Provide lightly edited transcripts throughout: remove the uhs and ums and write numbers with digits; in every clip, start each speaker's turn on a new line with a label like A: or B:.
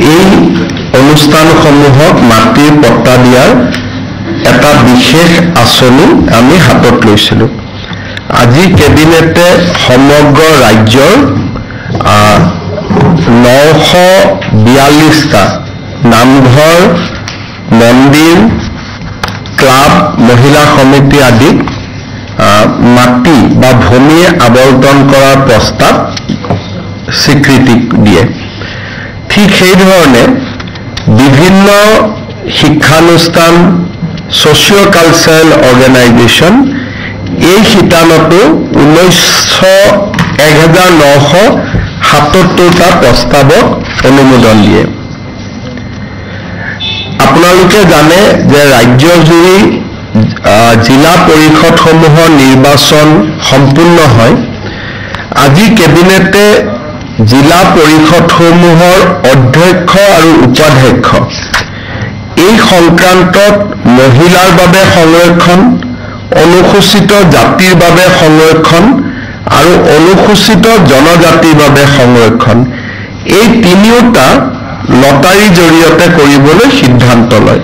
A: এই অনুষ্ঠানসমূহক মাটিৰ পট্টা দিয়াৰ এটা বিশেষ আঁচনি আমি হাতত লৈছিলোঁ। আজি কেবিনেটে সমগ্ৰ ৰাজ্যৰ 942টা নামঘৰ, মন্দিৰ, ক্লাব, মহিলা সমিতি আদিক মাটি বা ভূমি আবণ্টন কৰাৰ প্ৰস্তাৱ স্বীকৃতি দিয়ে। ঠিক সেইধৰণে বিভিন্ন শিক্ষানুষ্ঠান, ছ'চিঅ' কালচাৰেল অৰ্গেনাইজেশ্যন এই শিতানতো 1977টা প্ৰস্তাৱক অনুমোদন দিয়ে। আপোনালোকে জানে যে ৰাজ্যজুৰি জিলা পৰিষদসমূহৰ নিৰ্বাচন সম্পূৰ্ণ হয়। আজি কেবিনেটে জিলা পৰিষদসমূহৰ অধ্যক্ষ আৰু উপাধ্যক্ষ এই সংক্ৰান্তত মহিলাৰ বাবে সংৰক্ষণ, অনুসূচিত জাতিৰ বাবে সংৰক্ষণ আৰু অনুসূচিত জনজাতিৰ বাবে সংৰক্ষণ এই তিনিওটা লটাৰীৰ জৰিয়তে কৰিবলৈ সিদ্ধান্ত লয়।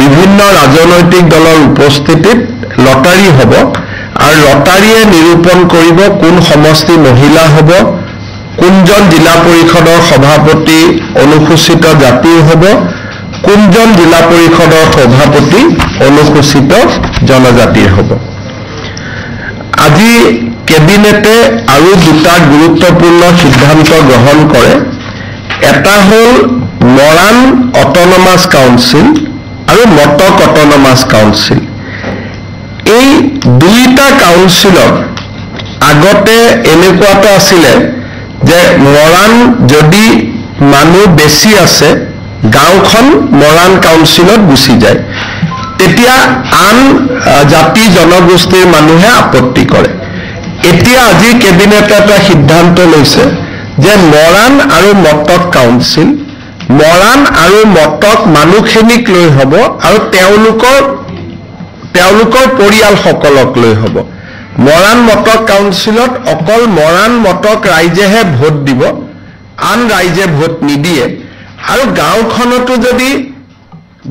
A: বিভিন্ন ৰাজনৈতিক দলৰ উপস্থিতিত লটাৰী হ'ব আৰু লটাৰীয়ে নিৰূপণ কৰিব কোন সমষ্টি মহিলা হ'ব, কোনজন জিলা পৰিষদৰ সভাপতি অনুসূচিত জাতিৰ হ'ব, কোনজন জিলা পৰিষদৰ সভাপতি অনুসূচিত জনজাতিৰ হ'ব। আজি কেবিনেটে আৰু দুটা গুৰুত্বপূৰ্ণ সিদ্ধান্ত গ্ৰহণ কৰে। এটা হ'ল মৰাণ অট'নমাছ কাউন্সিল আৰু মটক অট'নমাছ কাউন্সিল। এই দুইটা কাউন্সিলত আগতে এনেকুৱা এটা আছিলে যে মৰাণ যদি মানুহ বেছি আছে, গাঁওখন মৰাণ কাউন্সিলত গুচি যায়, তেতিয়া আন জাতি জনগোষ্ঠীৰ মানুহে আপত্তি কৰে। এতিয়া আজি কেবিনেটে এটা সিদ্ধান্ত লৈছে যে মৰাণ আৰু মটক কাউন্সিল, মৰাণ আৰু মটক মানুহখিনিক লৈ হ'ব আৰু তেওঁলোকৰ পৰিয়ালসকলক লৈ হ'ব। মৰাণ মটক কাউন্সিলত অকল মৰাণ মটক ৰাইজেহে ভোট দিব, আন ৰাইজে ভোট নিদিয়ে। আৰু গাঁওখনতো যদি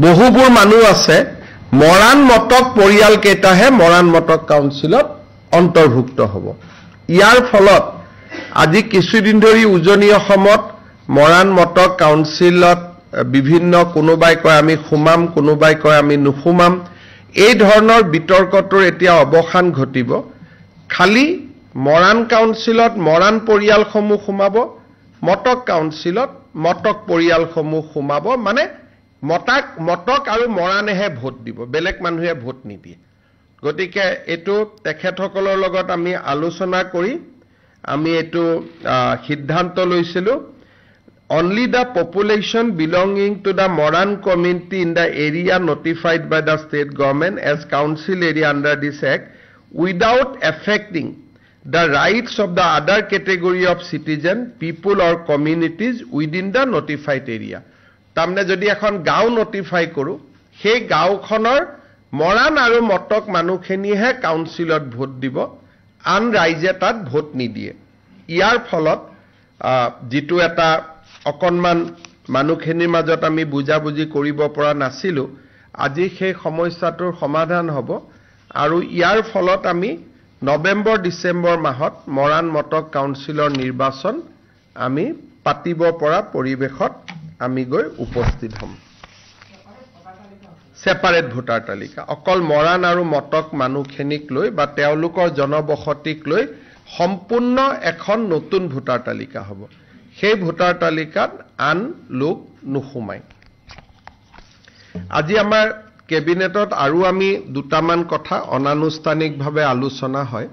A: বহুবোৰ মানুহ আছে, মৰাণ মটক পৰিয়ালকেইটাহে মৰাণ মটক কাউন্সিলত অন্তৰ্ভুক্ত হ'ব। ইয়াৰ ফলত আজি কিছুদিন ধৰি উজনি অসমত মৰাণ মটক কাউন্সিলত বিভিন্ন কোনোবাই কয় আমি সোমাম, কোনোবাই কয় আমি নুসুমাম, এই ধৰণৰ বিতৰ্কটোৰ এতিয়া অৱসান ঘটিব। খালি মৰাণ কাউন্সিলত মৰাণ পৰিয়ালসমূহ সোমাব, মটক কাউন্সিলত মটক পৰিয়ালসমূহ সোমাব। মানে মটক আৰু মৰাণেহে ভোট দিব, বেলেগ মানুহে ভোট নিদিয়ে। গতিকে এইটো তেখেতসকলৰ লগত আমি আলোচনা কৰি আমি এইটো সিদ্ধান্ত লৈছিলোঁ। Only the population belonging to the Moran community in the area notified by the state government as council area under this act without affecting the rights of the other category of citizen, people or communities within the notified area. তাৰমানে যদি এখন গাঁও notify কৰোঁ, সেই গাঁওখনৰ মৰাণ আৰু Matak মানুহখিনিহে কাউন্সিলত vote দিব, আন ৰাইজে তাত ভোট নিদিয়ে। ইয়াৰ ফলত যিটো এটা অকণমান মানুহখিনিৰ মাজত আমি বুজাবুজি কৰিব পৰা নাছিলোঁ, আজি সেই সমস্যাটোৰ সমাধান হ'ব। আৰু ইয়াৰ ফলত আমি নৱেম্বৰ ডিচেম্বৰ মাহত মৰাণ মটক কাউন্সিলৰ নিৰ্বাচন আমি পাতিব পৰা পৰিৱেশত আমি গৈ উপস্থিত হ'ম। ছেপাৰেট ভোটাৰ তালিকা অকল মৰাণ আৰু মটক মানুহখিনিক লৈ বা তেওঁলোকৰ জনবসতিক লৈ সম্পূৰ্ণ এখন নতুন ভোটাৰ তালিকা হ'ব। সেই ভোটাৰ তালিকাত আন লোক নুসুমায়। আজি আমাৰ কেবিনেটত আৰু আমি দুটামান কথা অনানুষ্ঠানিকভাৱে আলোচনা হয়।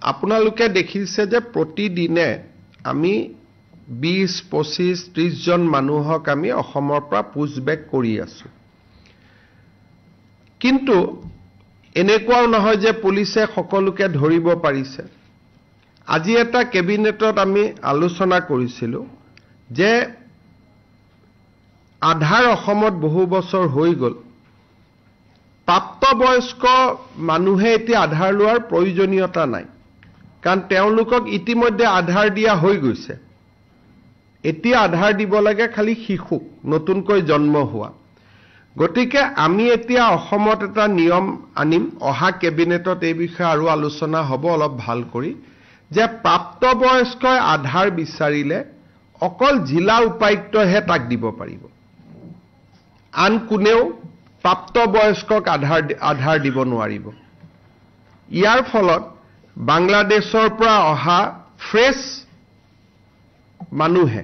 A: আপোনালোকে দেখিছে যে প্ৰতিদিনে আমি 20-25-30 জন মানুহক আমি অসমৰ পৰা পুছবেক কৰি আছো। কিন্তু এনেকুৱাও নহয় যে পুলিচে সকলোকে ধৰিব পাৰিছে। আজি এটা কেবিনেটত আমি আলোচনা কৰিছিলোঁ যে আধাৰ অসমত বহু বছৰ হৈ গ'ল, প্ৰাপ্তবয়স্ক মানুহে এতিয়া আধাৰ লোৱাৰ প্ৰয়োজনীয়তা নাই, কাৰণ তেওঁলোকক ইতিমধ্যে আধাৰ দিয়া হৈ গৈছে।
B: এতিয়া আধাৰ দিব লাগে খালি শিশুক নতুনকৈ জন্ম হোৱা গতিকে আমি এতিয়া অসমত এটা নিয়ম আনিম অহা কেবিনেটত এই বিষয়ে আৰু আলোচনা হ'ব অলপ ভাল কৰি যে প্ৰাপ্তবয়স্কই আধাৰ বিচাৰিলে অকল জিলা উপায়ুক্তহে তাক দিব পাৰিব আন কোনেও প্ৰাপ্তবয়স্কক আধাৰ দিব নোৱাৰিব ইয়াৰ ফলত বাংলাদেশৰ পৰা অহা ফ্ৰেছ মানুহে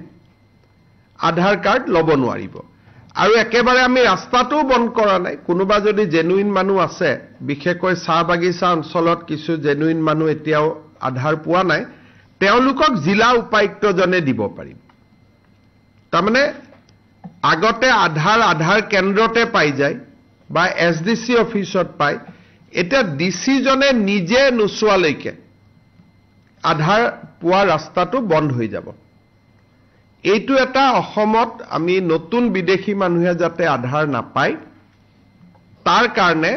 B: আধাৰ কাৰ্ড ল'ব নোৱাৰিব আৰু একেবাৰে আমি ৰাস্তাটো বন্ধ কৰা নাই কোনোবা যদি জেনুইন মানুহ আছে বিশেষকৈ চাহ বাগিচা অঞ্চলত কিছু জেনুইন মানুহ এতিয়াও আধাৰ পোৱা নাই তেওঁলোকক জিলা উপায়ুক্তজনে দিব পাৰিব তাৰমানে আগতে আধাৰ কেন্দ্ৰতে পাই যায় বা এছডিসি অফিচত পায় এটা ডিসি জনে নিজে নোচোৱালৈকে আধাৰ পোৱা ৰাস্তাটো বন্ধ হৈ যাব এইটো এটা অসমত আমি নতুন বিদেশী মানুহে যাতে আধাৰ নাপায় তাৰ কাৰণে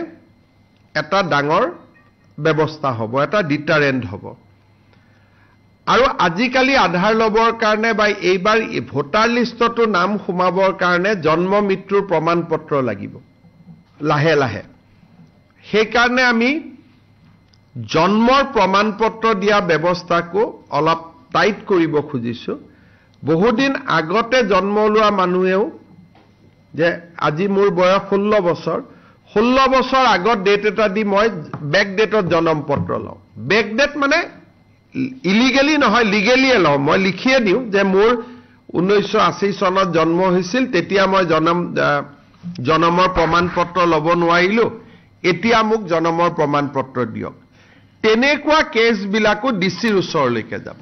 B: এটা ডাঙৰ ব্যৱস্থা হ'ব এটা ডিটাৰেন্ট হ'ব আৰু আজিকালি আধাৰ লবৰ কাৰণে বা এইবাৰ ভোটাৰ লিষ্টতো নাম সোমাবৰ কাৰণে জন্ম মৃত্যুৰ প্ৰমাণ পত্ৰ লাগিব লাহে লাহে সেই কাৰণে আমি জন্মৰ প্ৰমাণ পত্ৰ দিয়া ব্যৱস্থাকো অলপ টাইট কৰিব খুজিছো বহুদিন আগতে জন্ম লোৱা মানুহেও যে আজি মোৰ বয়স 16 বছৰ আগত ডেট এটা দি মই বেক ডেটত জন্ম পত্ৰ লওঁ বেক ডেট মানে ইলিগেলি নহয় লিগেলিয়ে লওঁ মই লিখিয়ে দিওঁ যে মোৰ 1980 চনত জন্ম হৈছিল তেতিয়া মই জন্মৰ প্ৰমাণ পত্ৰ ল'ব নোৱাৰিলো এতিয়া মোক জন্মৰ প্ৰমাণ পত্ৰ দিয়ক তেনেকুৱা কেছ বিলাকো ডিসিৰ ওচৰলৈকে যাব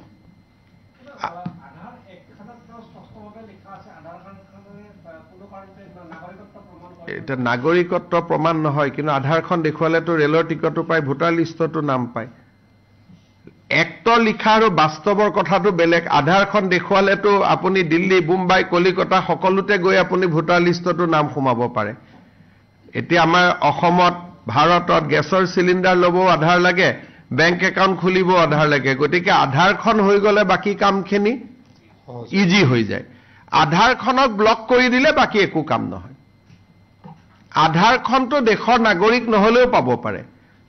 B: এটা নাগৰিকত্ব প্ৰমাণ নহয় কিন্তু আধাৰখন দেখুৱালেতো ৰেলৰ টিকটো পায় ভোটাৰ লিষ্টতো নাম পায় এক্টৰ লিখা আৰু বাস্তৱৰ কথাটো বেলেগ আধাৰখন দেখুৱালেতো আপুনি দিল্লী মুম্বাই কলিকতা সকলোতে গৈ আপুনি ভোটাৰ লিষ্টতো নাম সোমাব পাৰে এতিয়া আমাৰ অসমত ভাৰতত গেছৰ সিলিন্ডাৰ ল'ব আধাৰ লাগে বেংক একাউণ্ট খুলিব আধাৰ লাগে গতিকে আধাৰখন হৈ গলে বাকি কামখিনি ইজি হৈ যায় আধাৰখনক ব্লক কৰি দিলে বাকি একো কাম নহয় আধাৰখনটো দেশৰ নাগৰিক নহলেও পাব পাৰে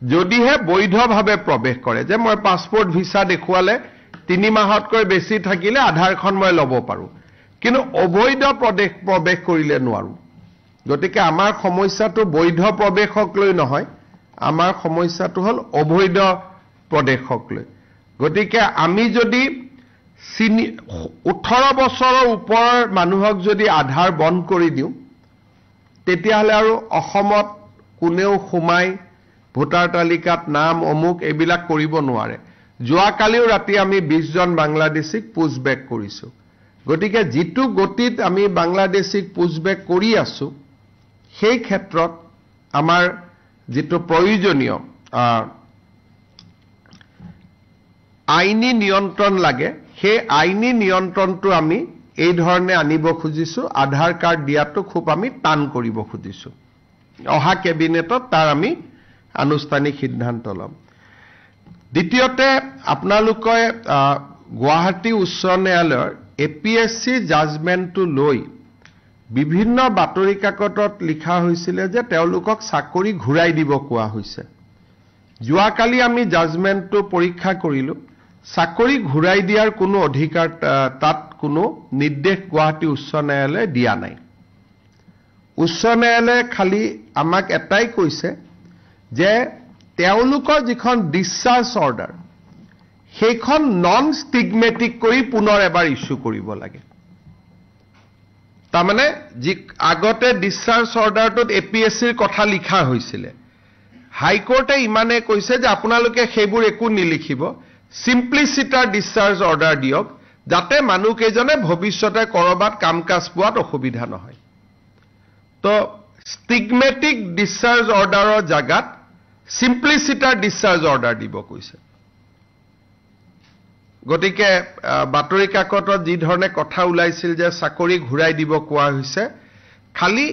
B: যদিহে বৈধভাৱে প্ৰৱেশ কৰে যে মই পাছপোৰ্ট ভিসা দেখুৱালে 3 মাহতকৈ বেছি থাকিলে আধাৰখন মই ল'ব পাৰো কিন্তু অবৈধ প্ৰৱেশ কৰিলে নোৱাৰো গতিকে আমাৰ সমস্যাটো বৈধ প্ৰৱেশক লৈ নহয় আমাৰ সমস্যাটো হল অবৈধ প্ৰৱেশক লৈ গতিকে আমি যদি 18 বছৰৰ ওপৰৰ মানুহক যদি আধাৰ বন্ধ কৰি দিওঁ তেতিয়াহলে আৰু অসমত কোনেও সোমাই ভোটাৰ তালিকাত নাম অমুক এইবিলাক কৰিব নোৱাৰে যোৱাকালিও ৰাতি আমি 20 জন বাংলাদেশীক পুছবেক কৰিছো গতিকে যিটো গতিত আমি বাংলাদেশীক পুছবেক কৰি আছো সেই ক্ষেত্ৰত আমাৰ যিটো প্ৰয়োজনীয় আইনী নিয়ন্ত্ৰণ লাগে সেই আইনী নিয়ন্ত্ৰণটো আমি এই ধৰণে আনিব খুজিছো আধাৰ কাৰ্ড দিয়াটো খুব আমি টান কৰিব খুজিছো অহা কেবিনেটত তাৰ আমি আনুষ্ঠানিক সিদ্ধান্ত লম দ্বিতীয়তে আপোনালোকে গুৱাহাটী উচ্চ ন্যায়ালয়ৰ এপিএসসি জাজমেন্টটো লৈ বিভিন্ন বাতৰি কাকতত লিখা হৈছিল যে তেওঁলোকক চাকৰি ঘূৰাই দিব কোৱা হৈছে যোৱাকালি আমি জাজমেন্টটো পৰীক্ষা কৰিলো চাকৰি ঘূৰাই দিয়াৰ কোনো অধিকাৰ তাত কোনো নিৰ্দেশ গুৱাহাটী উচ্চ ন্যায়ালয়ে দিয়া নাই উচ্চ ন্যায়ালয়ে খালি আমাক এটাই কৈছে যে তেওঁলোকৰ যিখন ডিসচাৰ্জ অৰ্ডাৰ সেইখন নন ষ্টিগমেটিক কৰি পুনৰ এবাৰ ইস্যু কৰিব লাগে তাৰমানে যি আগতে ডিসচাৰ্জ অৰ্ডাৰটোত এপিএসসিৰ কথা লিখা হৈছিল হাইকোৰ্টে ইমানে কৈছে যে আপোনালোকে সেইবোৰ একো নিলিখিব সিম্পলিচিটাৰ ডিসচাৰ্জ অৰ্ডাৰ দিয়ক যাতে মানুহকেজনে ভৱিষ্যতে কৰবাত কামকাজ পোৱাত অসুবিধা নহয় তো ষ্টিগমেটিক ডিসচাৰ্জ অৰ্ডাৰৰ জাগাত সিম্পলিচিটাৰ ডিসচাৰ্জ অৰ্ডাৰ দিব কৈছে গতিকে বাতৰি কাকতত যি ধৰণে কথা ওলাইছিল যে চাকৰি ঘূৰাই দিব কোৱা হৈছে খালি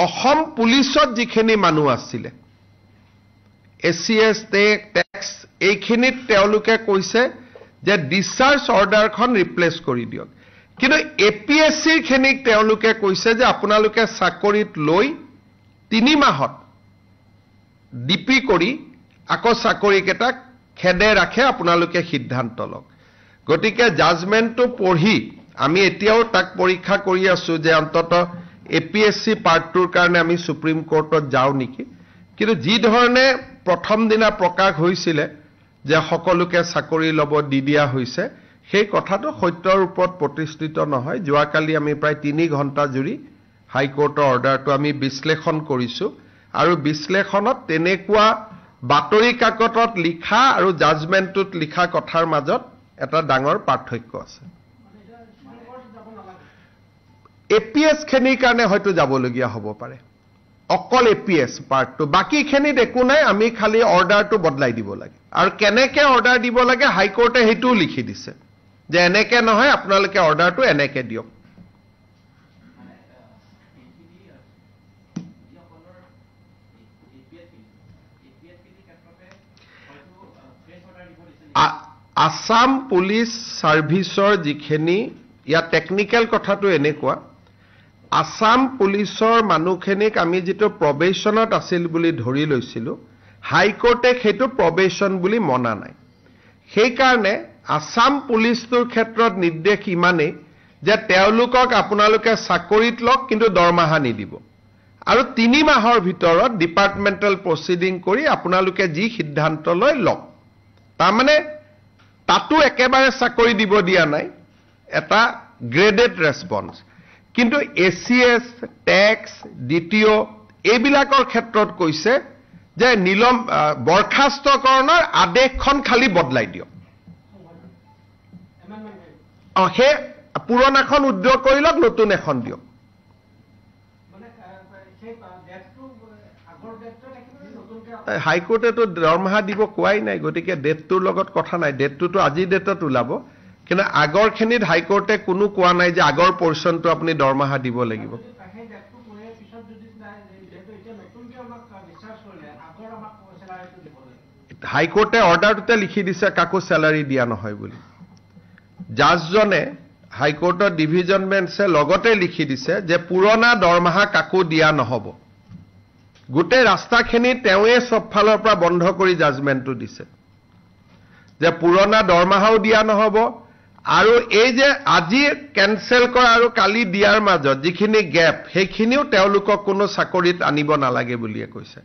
B: অসম পুলিচত যিখিনি মানুহ আছিল এসিএস টেক্স এইখিনিত তেওঁলোকে কৈছে যে ডিসচাৰ্জ অৰ্ডাৰখন ৰিপ্লেস কৰি দিয়ক কিন্তু এপিএছচিৰ খিনিক তেওঁলোকে কৈছে যে আপোনালোকে চাকৰিত লৈ 3 মাহত ডিপি কৰি আকৌ চাকৰিকেইটাক খেদে ৰাখে আপোনালোকে সিদ্ধান্ত লওক গতিকে জাজমেন্টটো পঢ়ি আমি এতিয়াও তাক পৰীক্ষা কৰি আছো যে অন্তত এপিএছচি পাৰ্টটোৰ কাৰণে আমি সুপ্ৰিম কোৰ্টত যাও নেকি কিন্তু যি ধৰণে প্ৰথম দিনা প্ৰকাশ হৈছিল যে সকলোকে চাকৰি লব দি দিয়া হৈছে সেই কথাটো সত্যৰ ওপৰত প্ৰতিষ্ঠিত নহয় যোৱাকালি আমি প্ৰায় 3 ঘণ্টা জুৰি হাইকোৰ্টৰ অৰ্ডাৰটো আমি বিশ্লেষণ কৰিছো আৰু বিশ্লেষণত তেনেকুৱা বাতৰি কাকতত লিখা আৰু জাজমেন্টত লিখা কথাৰ মাজত এটা ডাঙৰ পাৰ্থক্য আছে এপিএছ খিনিৰ কাৰণে হয়তো যাবলগীয়া হ'ব পাৰে অকল এপিএছ পাৰ্টটো বাকি খিনিত একো নাই আমি খালি অৰ্ডাৰটো বদলাই দিব লাগে আৰু কেনেকে অৰ্ডাৰ দিব লাগে হাইকোৰ্টে হেতুও লিখি দিছে যে এনেকে নহয় আপোনালোকে অৰ্ডাৰটো এনেকে দিয়ক আসাম পুলিচ সাৰ্ভিসৰ যিখিনি ইয়া টেকনিক্যাল কথাটো এনেকুৱা আসাম পুলিচৰ মানুহখিনিক আমি যেটো প্ৰবেশনত আছিল বুলি ধৰি লৈছিলো হাইকোৰ্টে হেতু প্ৰবেশন বুলি মনা নাই সেই কাৰণে আসাম পুলিচৰ ক্ষেত্ৰত নিৰ্দেশ ইমানে যে তেওঁলোকক আপোনালোকে চাকৰিত লওক কিন্তু দৰমহা নিদিব আৰু 3 মাহৰ ভিতৰত ডিপাৰ্টমেন্টাল প্ৰসিডিং কৰি আপোনালোকে যি সিদ্ধান্ত লৈ লওক তাৰমানে তাতো একেবাৰে চাকৰি দিব দিয়া নাই এটা গ্ৰেডেড ৰেসপন্স কিন্তু এসিএস ট্যাক্স ডিটিও এইবিলাকৰ ক্ষেত্ৰত কৈছে যে নিলম বৰখাস্তকৰণৰ আদেশখন খালি বদলাই দিও হে পুৰণাখন উদ্যোগ কৰিলক নতুন এখন দিও হাইকোৰ্টেটো দৰমহা দিব কোৱাই নাই গতিকে ডেটটোৰ লগত কথা নাই ডেটটোতো আজি ডেটত ওলাব কিন্তু আগৰ খিনিত হাইকোৰ্টে কোনো কোৱা নাই যে আগৰ পৰ্চনটো আপুনি দৰমহা দিব লাগিব হাইকোৰ্টে অৰ্ডাৰটোতে লিখি দিছে কাকো স্যালাৰি দিয়া নহয় বুলি জাজজনে হাইকোৰ্টৰ ডিভিজন বেঞ্চে লগতে লিখি দিছে যে পুৰণা দৰমহা কাকো দিয়া নহব গুটে ৰাস্তাখিনি তেৱে সব ফালৰ পৰা বন্ধ কৰি জাজমেন্টটো দিছে যে পুৰণা দৰমহাও দিয়া নহব আৰু এই যে আজি কেনসেল কৰা আৰু কালি দিয়াৰ মাজত যিখিনি গ্যাপ সেইখিনিও তেওঁলোকক কোনো চাকৰিত আনিব নালাগে বুলিয়ে কৈছে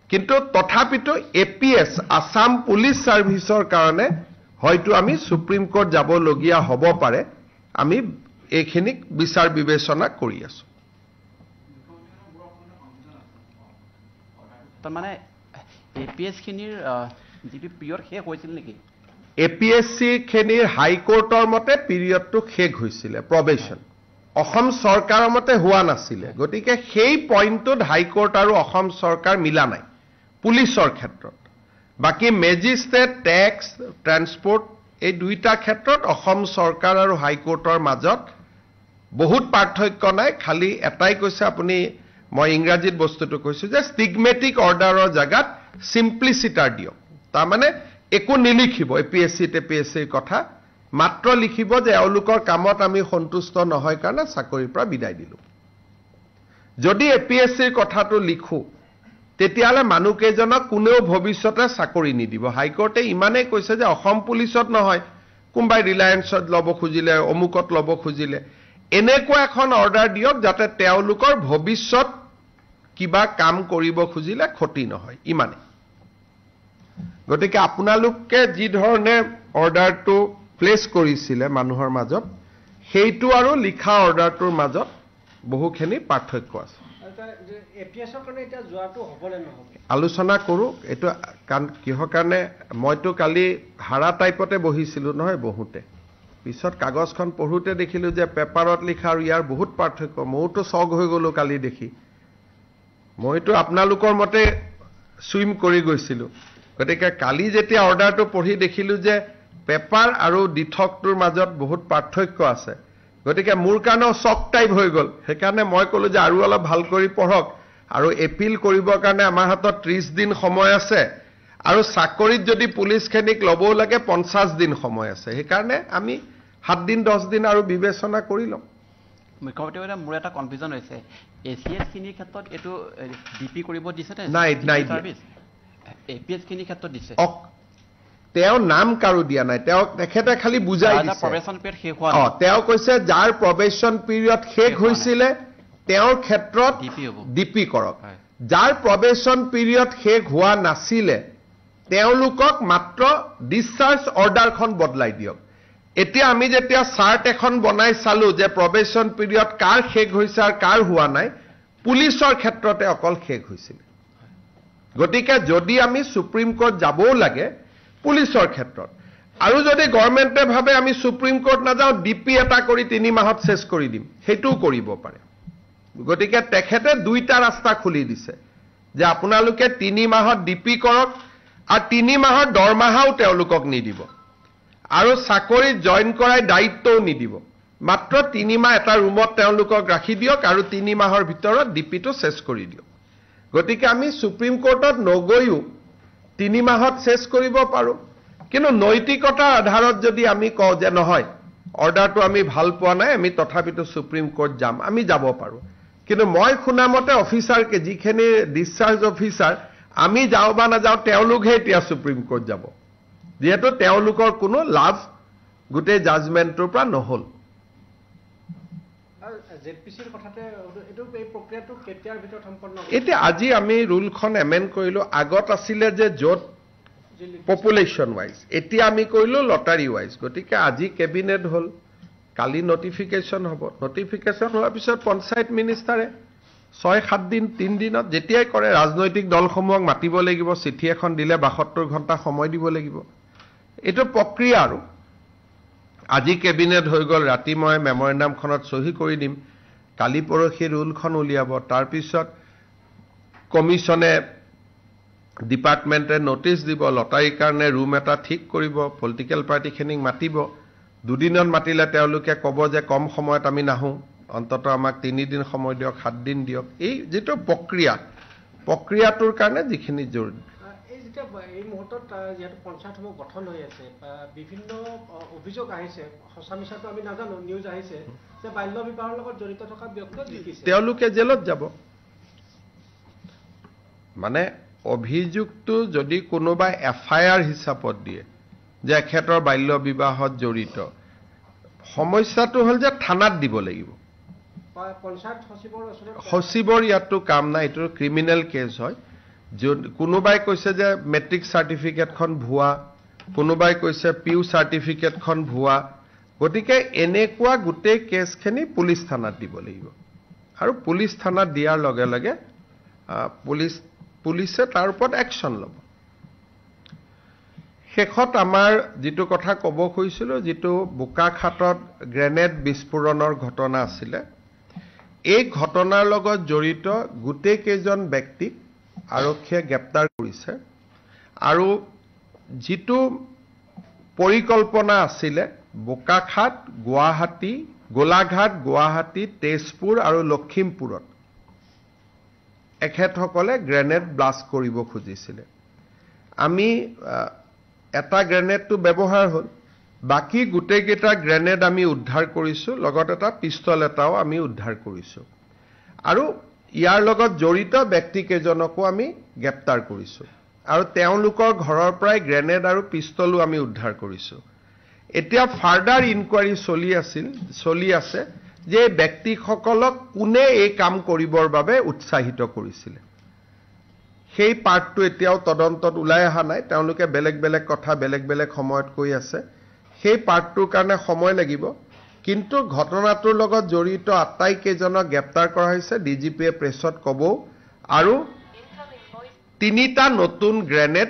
B: কিন্তু তথাপিতো এপিএছ আসাম পুলিচ সাৰ্ভিসৰ কাৰণে হয়তো আমি সুপ্ৰিম কোৰ্ট যাব লগিয়া হ'ব পাৰে আমি এইখিনিক বিচাৰ বিবেচনা কৰি আছো
C: মানে এপিএছ খিনিৰ যিটো পিৰিয়ড শেষ হৈছিল নেকি
B: এপিএছচি খিনিৰ হাইকোৰ্টৰ মতে পিৰিয়ডটো শেষ হৈছিল প্ৰবেশন অসম চৰকাৰৰ মতে হোৱা নাছিল গতিকে সেই পইণ্টত হাইকোৰ্ট আৰু অসম চৰকাৰ মিলা নাই পুলিচৰ ক্ষেত্ৰত বাকি মেজিষ্ট্ৰেট ট্যাক্স ট্ৰান্সপোৰ্ট এই দুইটা ক্ষেত্ৰত অসম চৰকাৰ আৰু হাইকোৰ্টৰ মাজত বহুত পাৰ্থক্য নাই খালি এটাই কৈছে আপুনি মই ইংৰাজীত বস্তুটো কৈছো যে স্টিগমেটিক অৰ্ডাৰৰ জাগাত সিম্পলিসিটাৰ দিও তাৰ মানে একো নিলিখিব এপিএছচি টেপিএছচিৰ কথা মাত্ৰ লিখিব যে এওঁলোকৰ কামত আমি সন্তুষ্ট নহয় কাৰণে চাকৰিৰ পৰা বিদায় দিলো যদি এপিএছচিৰ কথাটো লিখো তেতিয়ালে মানুহকেজনক কোনেও ভৱিষ্যতে চাকৰি নিদিব হাইকোৰ্টে ইমানে কৈছে যে অসম পুলিচত নহয় কোনবাই ৰিলায়েন্সত লব খুজিলে অমুকত লব খুজিলে এনেকুৱা এখন অৰ্ডাৰ দিয়ক যাতে তেওঁলোকৰ ভৱিষ্যত কিবা কাম কৰিব খুজিলে ক্ষতি নহয় ইমানে গতিকে আপোনালোকে যি ধৰণে অৰ্ডাৰটো প্লেস কৰিছিলে মানুহৰ মাজত সেইটো আৰু লিখা অৰ্ডাৰটোৰ মাজত বহুখিনি পাৰ্থক্য আছে
D: এপিএছৰ কাৰণে এটা যোৱাটো হ'বলে নহ'ব
B: আলোচনা কৰো এটো কিহৰ কাৰণে মইতো কালি হাৰা টাইপতে বহিছিলো নহয় বহুতে পিছত কাগজখন পঢ়োতে দেখিলো যে পেপাৰত লিখা আৰু ইয়াৰ বহুত পাৰ্থক্য মইতো সগ হৈ গলো কালি দেখি মইতো আপোনালোকৰ মতে সুইম কৰি গৈছিলো গতিকে কালি যেতিয়া অৰ্ডাৰটো পঢ়ি দেখিলো যে পেপাৰ আৰু ডিথকটোৰ মাজত বহুত পাৰ্থক্য আছে গতিকে মোৰ কাৰণে শক টাইপ হৈ গল সেইকাৰণে মই কলো যে আৰু অলপ ভাল কৰি পঢ়ক আৰু এপিল কৰিবৰ কাৰণে আমাৰ হাতত 30 দিন সময় আছে আৰু চাকৰিত যদি পুলিচ খেনিক লব লাগে 50 দিন সময় আছে সেইকাৰণে আমি 7 দিন 10 দিন আৰু বিবেচনা কৰি লম
C: মুখ্যমন্ত্ৰী মহোদয় মোৰ এটা কনফিউজন হৈছে ACS খিনিৰ ক্ষেত্ৰত এইটো ডিপি কৰিব দিছে নে
B: নাই
C: সাৰ্ভিচ APS খিনিৰ ক্ষেত্ৰত দিছে
B: তেওঁ নাম কাৰো দিয়া নাই তেখেতে খালি বুজাই দিছে
C: প্ৰবেশন পিৰিয়ড শেষ হোৱা
B: তেওঁ কৈছে যাৰ প্ৰবেশন পিৰিয়ড শেষ হৈছিলে তেওঁৰ ক্ষেত্ৰত ডিপি কৰক যাৰ প্ৰবেশন পিৰিয়ড শেষ হোৱা নাছিলে তেওঁলোকক মাত্ৰ ডিসচাৰ্জ অৰ্ডাৰখন বদলাই দিয়ক এতিয়া আমি যেতিয়া চাৰ্ট এখন বনাই চালো যে প্ৰবেশন পিৰিয়ড কাৰ শেষ হৈছে আৰু কাৰ হোৱা নাই পুলিচৰ ক্ষেত্ৰতে অকল শেষ হৈছিল গতিকে যদি আমি সুপ্ৰিম কোৰ্ট যাবও লাগে পুলিচৰ ক্ষেত্ৰত আৰু যদি গভৰ্ণমেণ্টে ভাবে আমি সুপ্ৰিম কোৰ্ট নাযাওঁ ডিপি এটা কৰি 3 মাহত শেষ কৰি দিম হেতুও কৰিব পাৰে গতিকে তেখেতে দুইটা ৰাস্তা খুলি দিছে যে আপোনালোকে 3 মাহত ডিপি কৰক আৰু 3 মাহৰ দৰমহাও তেওঁলোকক নিদিব আৰু চাকৰিত জয়েন কৰাই দায়িত্বও নিদিব মাত্ৰ 3 মাহ এটা ৰুমত তেওঁলোকক ৰাখি দিয়ক আৰু 3 মাহৰ ভিতৰত ডিপিটো শেষ কৰি দিয়ক গতিকে আমি সুপ্ৰিম কোৰ্টত নগৈও 3 মাহত শেষ কৰিব পাৰো কিন্তু নৈতিকতাৰ আধাৰত যদি আমি কওঁ যে নহয় অৰ্ডাৰটো আমি ভাল পোৱা নাই আমি তথাপিতো সুপ্ৰিম কোৰ্ট যাম আমি যাব পাৰো কিন্তু মই শুনা মতে অফিচাৰকে যিখিনি ডিসচাৰ্জ অফিচাৰ আমি যাওঁ বা নাযাওঁ তেওঁলোকহে এতিয়া সুপ্ৰিম কোৰ্ট যাব যেহেতু তেওঁলোকৰ কোনো লাভ গোটেই জাজমেণ্টৰ পৰা নহল
D: জেপিসিৰ কথাতে এটো এই প্ৰক্ৰিয়াটো কেতিয়াৰ ভিতৰত সম্পন্ন হ'ব
B: এতিয়া আজি আমি ৰুলখন এমেন্ড কৰিলো আগত আছিলে যে য'ত পপুলেশন ওয়াইজ এতিয়া আমি কৰিলো লটাৰী ওয়াইজ গতিকে আজি কেবিনেট হল কালি নটিফিকেশন হ'ব নটিফিকেশন হোৱাৰ পিছত পঞ্চায়ত মিনিষ্টাৰে 6-7 দিন 3 দিনত যেতিয়াই কৰে ৰাজনৈতিক দলসমূহক মাতিব লাগিব চিঠি এখন দিলে 72 ঘণ্টা সময় দিব লাগিব এটো প্ৰক্ৰিয়া আৰু আজি কেবিনেট হৈ গল ৰাতি মই মেমৰেন্ডামখনত সহি কৰি দিম কালি পৰখি ৰুলখন উলিয়াব তাৰ পিছত কমিছনে ডিপাৰ্টমেণ্টে নোটিছ দিব লটাৰীৰ কাৰণে ৰুম এটা ঠিক কৰিব পলিটিক্যাল পাৰ্টিখিনিক মাতিব দুদিনত মাতিলে তেওঁলোকে ক'ব যে কম সময়ত আমি নাহো অন্তত আমাক 3 দিন সময় দিয়ক 7 দিন দিয়ক এই যেটো প্ৰক্ৰিয়াটোৰ কাৰণে যিখিনি জৰুৰী
D: এই যেটা এই মুহূৰ্তত যেটো পঞ্চায়তসমূহ গঠন হৈ আছে বিভিন্ন অভিযোগ আহিছে সঁচা মিছাটো আমি নাজানো নিউজ আহিছে যে বাল্য বিবাহৰ লগত জড়িত থকা ব্যক্তি লিখিছে
B: তেওঁলোকে জেলত যাব মানে অভিযোগটো যদি কোনোবা এফআইআৰ হিচাপত দিয়ে যে এখেতৰ বাল্য বিবাহত জড়িত সমস্যাটো হল যে থানাত দিব লাগিব
D: পঞ্চায়ত সচিবৰ
B: সচিবৰ ইয়াতো কাম নাই এটো ক্ৰিমিনেল কেছ হয় কোনোবাই কৈছে যে মেট্ৰিক সাৰ্টিফিকেটখন ভুৱা কোনোবাই কৈছে পিউ সাৰ্টিফিকেটখন ভুৱা গতিকে এনেকুৱা গোটেই কেছখিনি পুলিচ থানাত দিব লাগিব আৰু পুলিচ থানাত দিয়াৰ লগে লগে পুলিচে তাৰ ওপৰত একশন ল'ব শেষত আমাৰ যেটো কথা ক'ব খুজিছিলো যেটো বোকাখাটত গ্ৰেনেড বিস্ফোৰণৰ ঘটনা আছিল এই ঘটনাৰ লগত জড়িত গোটেই কেইজন ব্যক্তিক আৰক্ষীয়ে গ্ৰেপ্তাৰ কৰিছে আৰু যেটো পৰিকল্পনা আছিল বোকাখাট গুৱাহাটী গোলাঘাট গুৱাহাটী তেজপুৰ আৰু লখিমপুৰত এখেতসকলে গ্ৰেনেড ব্লাষ্ট কৰিব খুজিছিল আমি এটা গ্ৰেনেডটো ব্যৱহাৰ হল বাকি গোটেই কেইটা গ্ৰেনেড আমি উদ্ধাৰ কৰিছো লগত এটা পিস্তল এটাও আমি উদ্ধাৰ কৰিছো আৰু ইয়াৰ লগত জড়িত ব্যক্তি কেইজনকো আমি গ্ৰেপ্তাৰ কৰিছো আৰু তেওঁলোকৰ ঘৰৰ পৰাই গ্ৰেনেড আৰু পিস্তলো আমি উদ্ধাৰ কৰিছো এতিয়া ফাৰ্ডাৰ ইনকুৱাৰী চলি আছে যে ব্যক্তিসকলক কোনে এই কাম কৰিবৰ বাবে উৎসাহিত কৰিছিল সেই পাৰ্টটো এতিয়াও তদন্তত ওলাই অহা নাই তেওঁলোকে বেলেগ বেলেগ কথা বেলেগ বেলেগ সময়ত কৈ আছে সেই পাৰ্টটোৰ কাৰণে সময় লাগিব কিন্তু ঘটনাটোৰ লগত জড়িত আটাইকেইজনক গ্ৰেপ্তাৰ কৰা হৈছে ডিজিপিয়ে প্ৰেছত ক'ব আৰু 3টা নতুন গ্ৰেনেড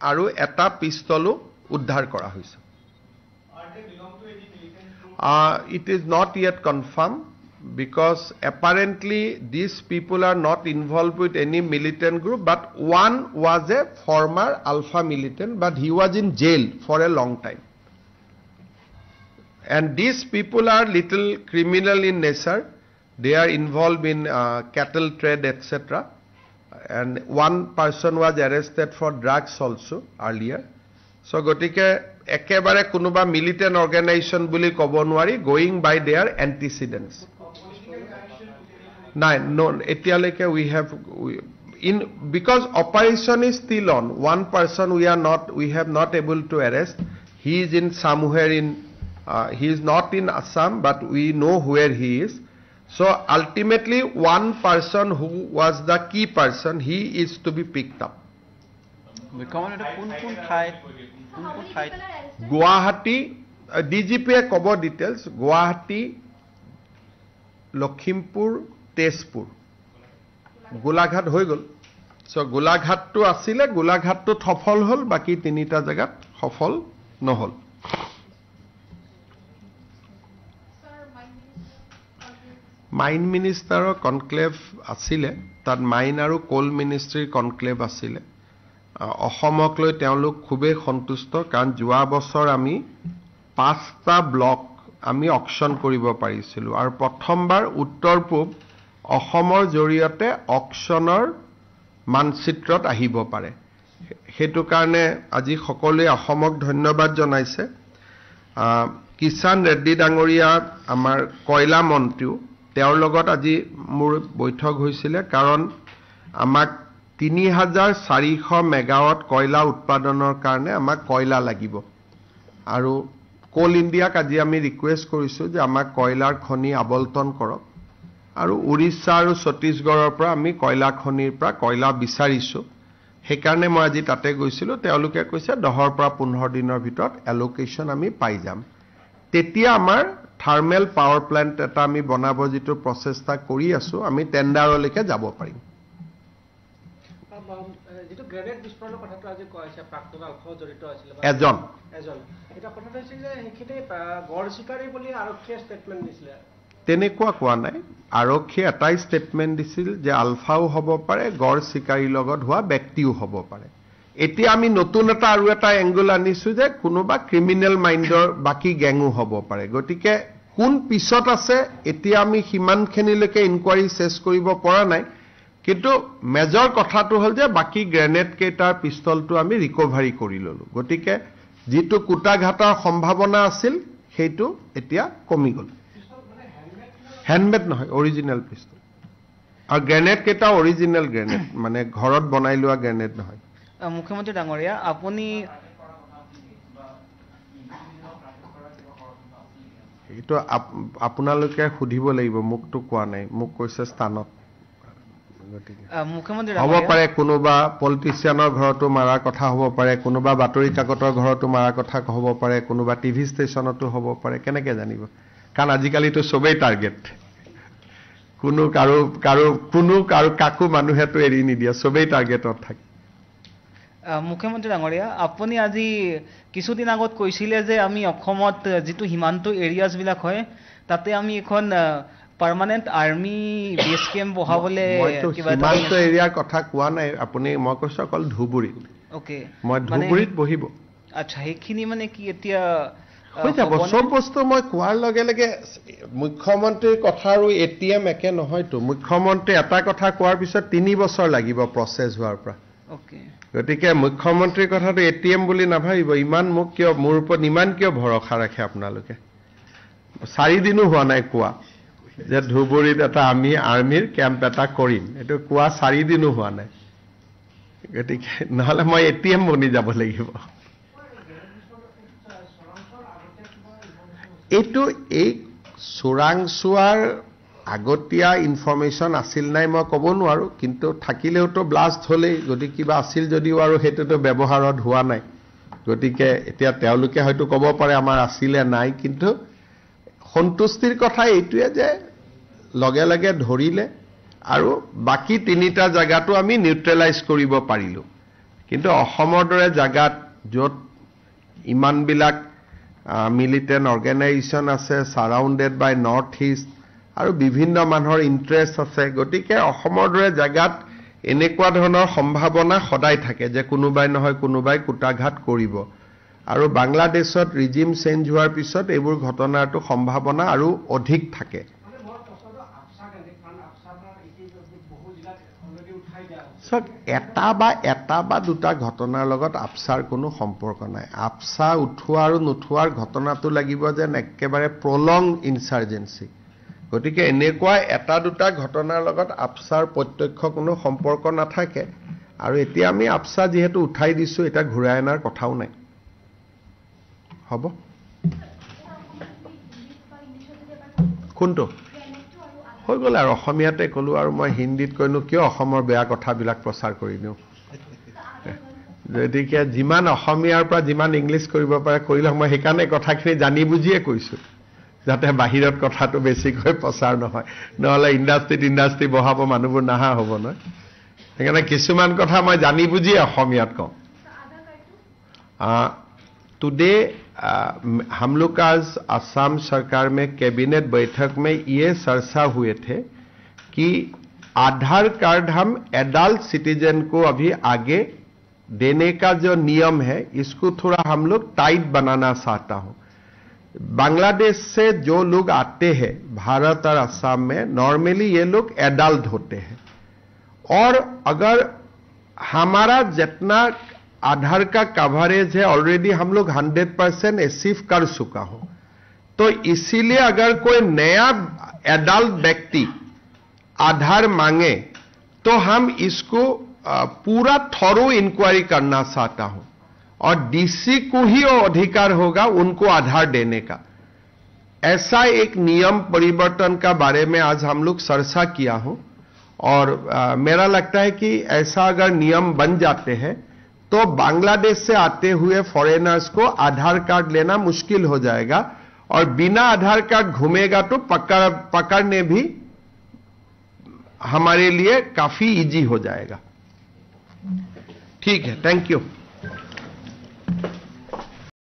B: আৰু এটা পিস্তলো উদ্ধাৰ কৰা হৈছে it is not yet confirmed because apparently these people are not involved with any militant group but one was a former alpha militant but he was in jail for a long time and these people are little criminal in nature they are involved in cattle trade etc and one person was arrested for drugs also earlier so gotike একেবাৰে কোনোবা militant organisation বুলি ক'ব নোৱাৰি going by there এণ্টিচিডেণ্টছ নাই এতিয়ালৈকে উই have in because operation is still on, one person we have not able to arrest. He is in somewhere in he is not in Assam, but we know where he is. So ultimately one person who was the key person, he is to be picked up. Guwahati DGP kobo details Guwahati Lakhimpur Tezpur Golaghat হৈ গল so গোলাঘাটটো আছিল গোলাঘাটটো সফল হল বাকি তিনিটা জায়গাত সফল নহল mine মিনিষ্টাৰৰ conclave আছিল তাত মাইন আৰু কোল মিনিষ্ট্ৰীৰ কনক্লেভ আছিল অসমক লৈ তেওঁলোক খুবেই সন্তুষ্ট কাৰণ যোৱা বছৰ আমি 5টা ব্লক আমি অকশন কৰিব পাৰিছিলো আৰু প্ৰথমবাৰ উত্তৰ পূব অসমৰ জৰিয়তে অকশনৰ মানচিত্ৰত আহিব পাৰে হেতু কাৰণে আজি সকলোৱে অসমক ধন্যবাদ জনাইছে কিষাণ ৰেড্ডি ডাঙৰীয়া আমাৰ কয়লা মন্ত্ৰী তেওঁৰ লগত আজি মোৰ বৈঠক হৈছিল কাৰণ আমাক 3400 মেগাৱাট কয়লা উৎপাদনৰ কাৰণে আমাক কয়লা লাগিব আৰু কোল ইণ্ডিয়াক আজি আমি ৰিকুৱেষ্ট কৰিছো যে আমাক কয়লাৰ খনি আবলটন কৰক আৰু উৰিষ্যা আৰু ছত্তীশগড়ৰ পৰা আমি কয়লা খনিৰ পৰা কয়লা বিচাৰিছো হেকাৰণে মই আজি তাতে গৈছিলো তেওঁলোকে কৈছে 10 পৰা 15 দিনৰ ভিতৰত এলোকেশন আমি পাই যাম তেতিয়া আমাৰ থাৰ্মেল পাৱাৰ প্লান্ট এটা আমি বনাব যিটো প্ৰচেষ্টা কৰি আছো আমি টেন্ডাৰলৈকে যাব পাৰিম
D: যেটো গ্ৰেনেড বিস্ফোৰণৰ কথাটো আজি কৈছে প্ৰাক্তন আলফা জড়িত আছিল
B: এজন
D: এটা কথা হৈছে যে হেখিনি গড় শিকাৰী বুলি আৰক্ষীয়ে ষ্টেটমেন্ট দিছিল
B: তেনেকুৱা কোৱা নাই আৰক্ষীয়ে এটাই ষ্টেটমেন্ট দিছিল যে আলফাও হ'ব পাৰে গড় শিকাৰীৰ লগত হোৱা ব্যক্তিও হ'ব পাৰে এতিয়া আমি নতুন এটা আৰু এটা এংগল আনিছো যে কোনোবা ক্ৰিমিনেল মাইণ্ডৰ বাকি গ্যাংও হ'ব পাৰে গতিকে কোন পিছত আছে এতিয়া আমি হিমানখিনিলৈকে ইনকুৱাৰী চেছ কৰিব পৰা নাই কিন্তু মেজৰ কথাটো হল যে বাকি গ্ৰেনেড কেটাৰ পিস্তলটো আমি ৰিকভাৰী কৰি ললো গতিকে যেটো কুটাঘাটাৰ সম্ভাৱনা আছিল সেইটো এতিয়া কমি গল হ্যান্ডমেড নহয় অৰিজিনাল পিস্তল আৰু গ্ৰেনেড কেটা অৰিজিনাল গ্ৰেনেড মানে ঘৰত বনাই লোৱা গ্ৰেনেড নহয়
E: মুখ্যমন্ত্ৰী ডাঙৰীয়া আপুনি
B: এইটো আপোনালোকে সুধিব লাগিব মুকটো কোৱা নাই মুক কৈছে স্থানত
E: মুখ্যমন্ত্ৰী
B: হ'ব পাৰে কোনোবা পলিটিচিয়ানৰ ঘৰতো মাৰা কথা হ'ব পাৰে কোনোবা বাতৰি কাকতৰ ঘৰতো মাৰা কথা হ'ব পাৰে কোনোবা টিভি ষ্টেচনতো হ'ব পাৰে কেনেকৈ জানিব কাৰণ আজিকালিতো সবেই টাৰ্গেট কোনো কাকো মানুহেতো এৰি নিদিয়া সবেই টাৰ্গেটত থাকে
E: মুখ্যমন্ত্ৰী ডাঙৰীয়া আপুনি আজি কিছুদিন আগত কৈছিলে যে আমি অসমত যেটো সীমান্ত এৰিয়াজ বিলাক হয় তাতে আমি এখন পাৰ্মানেন্ট আৰ্মি বেস কেম্প বহাবলে
B: কিবা সীমান্ত এৰিয়াৰ কথা কোৱা নাই আপুনি মই কৈছো অকল ধুবুৰী
E: ওকে
B: মই ধুবুৰীত বহিব
E: আচ্ছা হেখিনি মানে কি এতিয়া
B: হৈ যাব সব বস্তু মই কোৱাৰ লগে লগে মুখ্যমন্ত্ৰীৰ কথা আৰু এটিএম একে নহয়তো মুখ্যমন্ত্ৰী এটা কথা কোৱাৰ পিছত 3 বছৰ লাগিব প্ৰসেস হোৱাৰ পৰা
E: ওকে
B: গতিকে মুখ্যমন্ত্ৰীৰ কথাটো এটিএম বুলি নাভাবিব ইমান মোক কিয় মোৰ ওপৰত ইমান কিয় ভৰসা ৰাখে আপোনালোকে 4 দিনো হোৱা নাই কোৱা যে ধুবুৰীত এটা আমি আৰ্মিৰ কেম্প এটা কৰিম এটো কোৱা 4 দিনো হোৱা নাই গতিকে নহলে মই এটিএম বনি যাব লাগিব এইটো এই চোৰাংচোৱাৰ আগতীয়া ইনফৰমেশন আছিল নাই মই ক'ব নোৱাৰো কিন্তু থাকিলেওতো ব্লাষ্ট হলেই যদি কিবা আছিল যদিও আৰু হেতুটো ব্যৱহাৰত হোৱা নাই গতিকে এতিয়া তেওঁলোকে হয়তো ক'ব পাৰে আমাৰ আছিলে নাই কিন্তু সন্তুষ্টিৰ কথা এইটোৱে যে লগে লগে ধৰিলে আৰু বাকি 3টা জায়গাটো আমি নিউট্ৰেলাইজ কৰিব পাৰিলো কিন্তু অসমৰ দৰে জায়গাত যত ইমান বিলাক মিলিটেণ্ট অৰ্গেনাইজেশ্যন আছে সাৰাউণ্ডেড বাই নৰ্থ ইষ্ট আৰু বিভিন্ন মানুহৰ ইন্টাৰেষ্ট আছে গতিকে অসমৰ দৰে জায়গাত এনেকুৱা ধৰণৰ সম্ভাৱনা সদায় থাকে যে কোনোবাই নহয় কোনোবাই কুটাঘাট কৰিব আৰু বাংলাদেশত ৰিজিম চেঞ্জ হোৱাৰ পিছত এইবোৰ ঘটনাটো সম্ভাৱনা আৰু অধিক থাকে চাওক এটা বা দুটা ঘটনাৰ লগত আপচাৰ কোনো সম্পৰ্ক নাই আপচা উঠোৱা আৰু নুঠোৱাৰ ঘটনাটো লাগিব যেন একেবাৰে প্ৰলং ইনচাৰ্জেন্সি গতিকে এনেকুৱা এটা দুটা ঘটনাৰ লগত আপচাৰ প্ৰত্যক্ষ কোনো সম্পৰ্ক নাথাকে আৰু এতিয়া আমি আপচা যেহেতু উঠাই দিছো এটা ঘূৰাই অনাৰ কথাও নাই হ'ব কোনটো হৈ গ'ল আৰু অসমীয়াতে ক'লো আৰু মই হিন্দীত কৈনো কিয় অসমৰ বেয়া কথাবিলাক প্ৰচাৰ কৰি দিওঁ গতিকে যিমান অসমীয়াৰ পৰা যিমান ইংলিছ কৰিব পাৰে কৰিলে মই সেইকাৰণে কথাখিনি জানি বুজিয়ে কৈছো যাতে বাহিৰত কথাটো বেছিকৈ প্ৰচাৰ নহয় নহলে ইণ্ডাষ্ট্ৰি বহাব মানুহবোৰ নাহা হ'ব নহয় সেইকাৰণে কিছুমান কথা মই জানি বুজিয়ে অসমীয়াত কওঁ टुडे हम लोग आज असम सरकार में कैबिनेट बैठक में ये चर्चा हुए थे कि आधार कार्ड हम एडल्ट सिटीजन को अभी आगे देने का जो नियम है इसको थोड़ा हम लोग टाइट बनाना चाहता हूं बांग्लादेश से जो लोग आते हैं भारत और असम में नॉर्मली ये लोग एडल्ट होते हैं और अगर हमारा जितना आधार का कवरेज है ऑलरेडी हम लोग 100% अचीव कर चुका हो तो इसीलिए अगर कोई नया एडल्ट व्यक्ति आधार मांगे तो हम इसको पूरा थॉरो इंक्वायरी करना चाहता हूं और डीसी को ही अधिकार होगा उनको आधार देने का ऐसा एक नियम परिवर्तन का बारे में आज हम लोग चर्चा किया हूं और मेरा लगता है कि ऐसा अगर नियम बन जाते हैं तो बांग्लादेश से आते हुए फॉरेनर्स को आधार कार्ड लेना मुश्किल हो जाएगा और बिना आधार कार्ड घूमेगा तो पकड़ने भी हमारे लिए काफी इजी हो जाएगा ठीक है थैंक यू